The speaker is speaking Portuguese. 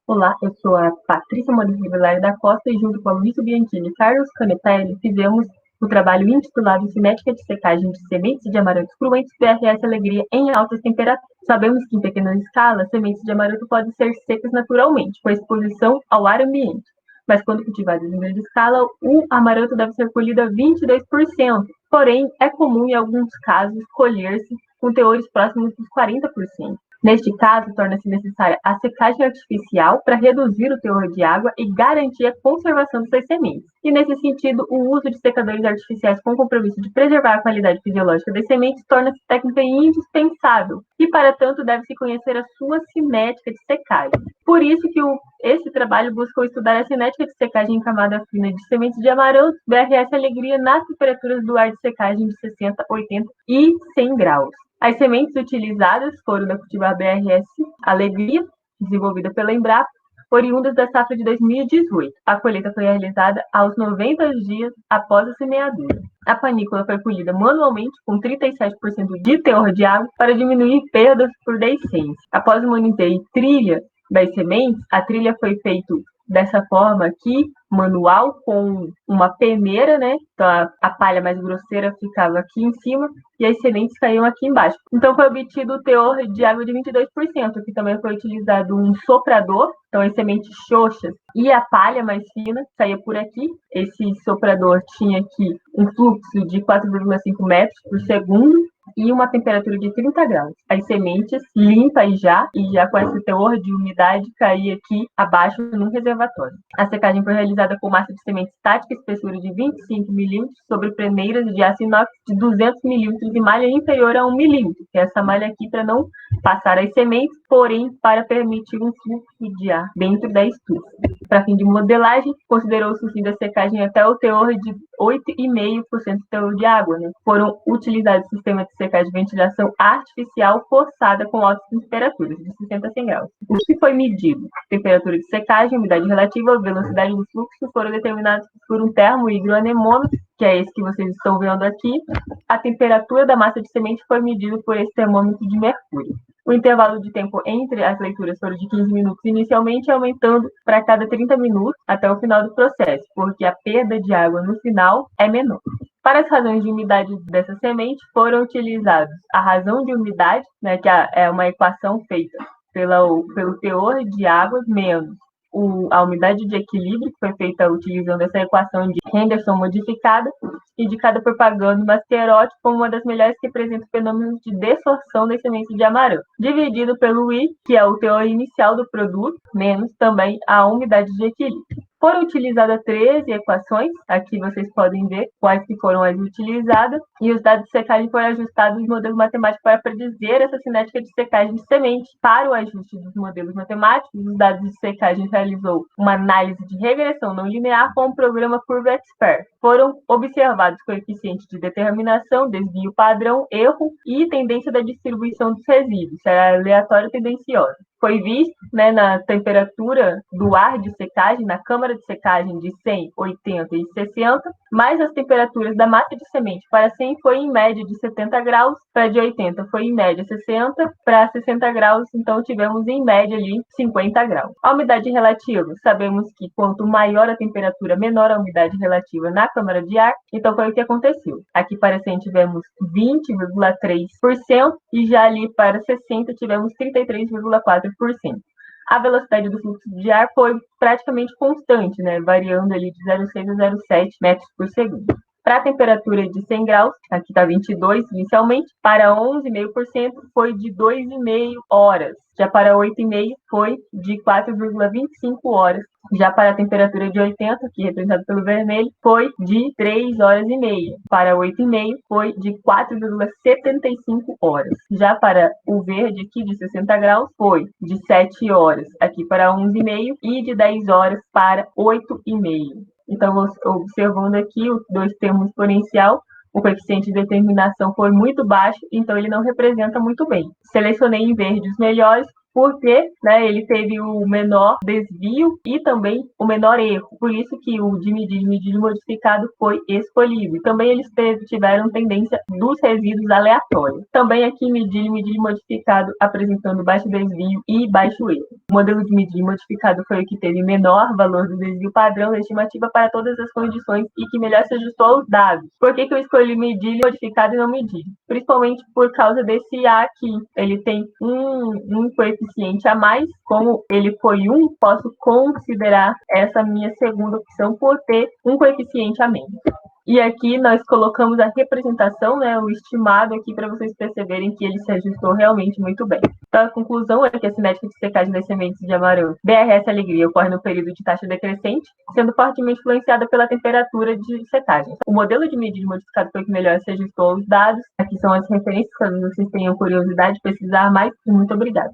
Olá, eu sou a Patrícia Maurício Vilar da Costa e junto com a Luísa Bianchini e Carlos Canepelli fizemos o trabalho intitulado Cinética de Secagem de Sementes de Amarantos Cruentes PRS Alegria em altas temperaturas. Sabemos que em pequena escala, sementes de amaranto podem ser secas naturalmente, com exposição ao ar ambiente. Mas quando cultivadas em grande escala, o amaranto deve ser colhido a 22%. Porém, é comum em alguns casos colher-se com teores próximos dos 40%. Neste caso, torna-se necessária a secagem artificial para reduzir o teor de água e garantir a conservação dessas sementes. E, nesse sentido, o uso de secadores artificiais com o compromisso de preservar a qualidade fisiológica das sementes torna-se técnica indispensável e, para tanto, deve-se conhecer a sua cinética de secagem. Por isso que esse trabalho buscou estudar a cinética de secagem em camada fina de sementes de amaranto BRS Alegria nas temperaturas do ar de secagem de 60, 80 e 100 graus. As sementes utilizadas foram da cultivar BRS Alegria, desenvolvida pela Embrapa, oriundas da safra de 2018. A colheita foi realizada aos 90 dias após a semeadura. A panícula foi colhida manualmente com 37% de teor de água para diminuir perdas por deiscência. Após o manuseio e trilha das sementes, a trilha foi feita dessa forma aqui, manual, com uma peneira, né? Então a palha mais grosseira ficava aqui em cima e as sementes caíam aqui embaixo. Então foi obtido o teor de água de 22%, que também foi utilizado um soprador, então as sementes xoxas e a palha mais fina saía por aqui. Esse soprador tinha aqui um fluxo de 4,5 metros por segundo e uma temperatura de 30 graus. As sementes limpas e já com esse teor de umidade caía aqui abaixo num reservatório. A secagem foi realizada com massa de semente estática, espessura de 25 milímetros, sobre peneiras de aço inox de 200 milímetros e malha inferior a 1 milímetro, que é essa malha aqui para não passar as sementes, porém para permitir um fluxo de ar dentro da estufa. Para fim de modelagem, considerou-se o fim da secagem até o teor de 8,5% de teor de água. Né? Foram utilizados sistemas de secagem de ventilação artificial forçada com altas temperaturas, de 60 a 100 graus. O que foi medido? Temperatura de secagem, umidade relativa, velocidade do fluxo foram determinados por um termohidroanemômetro, que é esse que vocês estão vendo aqui. A temperatura da massa de semente foi medida por esse termômetro de mercúrio. O intervalo de tempo entre as leituras foram de 15 minutos inicialmente, aumentando para cada 30 minutos até o final do processo, porque a perda de água no final é menor. Para as razões de umidade dessa semente, foram utilizados a razão de umidade, né, que é uma equação feita pelo teor de água menos a umidade de equilíbrio, que foi feita utilizando essa equação de Henderson modificada, indicada por Pagano e Mascheroti como uma das melhores que representa o fenômeno de dessorção das sementes de amaranto, dividido pelo I, que é o teor inicial do produto, menos também a umidade de equilíbrio. Foram utilizadas 13 equações, aqui vocês podem ver quais que foram as utilizadas, e os dados de secagem foram ajustados nos modelos matemáticos para predizer essa cinética de secagem de semente. Para o ajuste dos modelos matemáticos, os dados de secagem realizou uma análise de regressão não linear com o programa Curva Expert. Foram observados coeficientes de determinação, desvio padrão, erro e tendência da distribuição dos resíduos, era aleatória tendenciosa. Foi visto, né, na temperatura do ar de secagem, na câmara de secagem de 100, 80 e 60, mais as temperaturas da massa de semente para 100 foi em média de 70 graus, para de 80 foi em média 60, para 60 graus, então tivemos em média ali 50 graus. A umidade relativa, sabemos que quanto maior a temperatura, menor a umidade relativa na câmara de ar, então foi o que aconteceu. Aqui para 100 tivemos 20,3% e já ali para 60 tivemos 33,4%. A velocidade do fluxo de ar foi praticamente constante, né, variando ali de 0,6 a 0,7 metros por segundo. Para a temperatura de 100 graus, aqui está 22 inicialmente, para 11,5% foi de 2,5 horas. Já para 8,5 foi de 4,25 horas. Já para a temperatura de 80, aqui representado pelo vermelho, foi de 3 horas e meia. Para 8,5 foi de 4,75 horas. Já para o verde aqui de 60 graus foi de 7 horas aqui para 11,5 e de 10 horas para 8,5. Então, observando aqui os dois termos exponencial, o coeficiente de determinação foi muito baixo, então ele não representa muito bem. Selecionei em verde os melhores, porque, né, ele teve o menor desvio e também o menor erro. Por isso que o de medida modificado foi escolhido. E também eles tiveram tendência dos resíduos aleatórios. Também aqui medida modificado apresentando baixo desvio e baixo erro. O modelo de medida modificado foi o que teve menor valor do desvio padrão da estimativa para todas as condições e que melhor se ajustou aos dados. Por que eu escolhi medida modificado e não medida? Principalmente por causa desse A aqui. Ele tem um coeficiente a mais. Como ele foi 1, posso considerar essa minha segunda opção por ter um coeficiente a menos. E aqui nós colocamos a representação, né, o estimado aqui para vocês perceberem que ele se ajustou realmente muito bem. Então, a conclusão é que a cinética de secagem das sementes de amaranto BRS Alegria ocorre no período de taxa decrescente, sendo fortemente influenciada pela temperatura de secagem. O modelo de medida modificado foi o que melhor se ajustou aos dados. Aqui são as referências, caso vocês tenham curiosidade de pesquisar mais. Muito obrigada.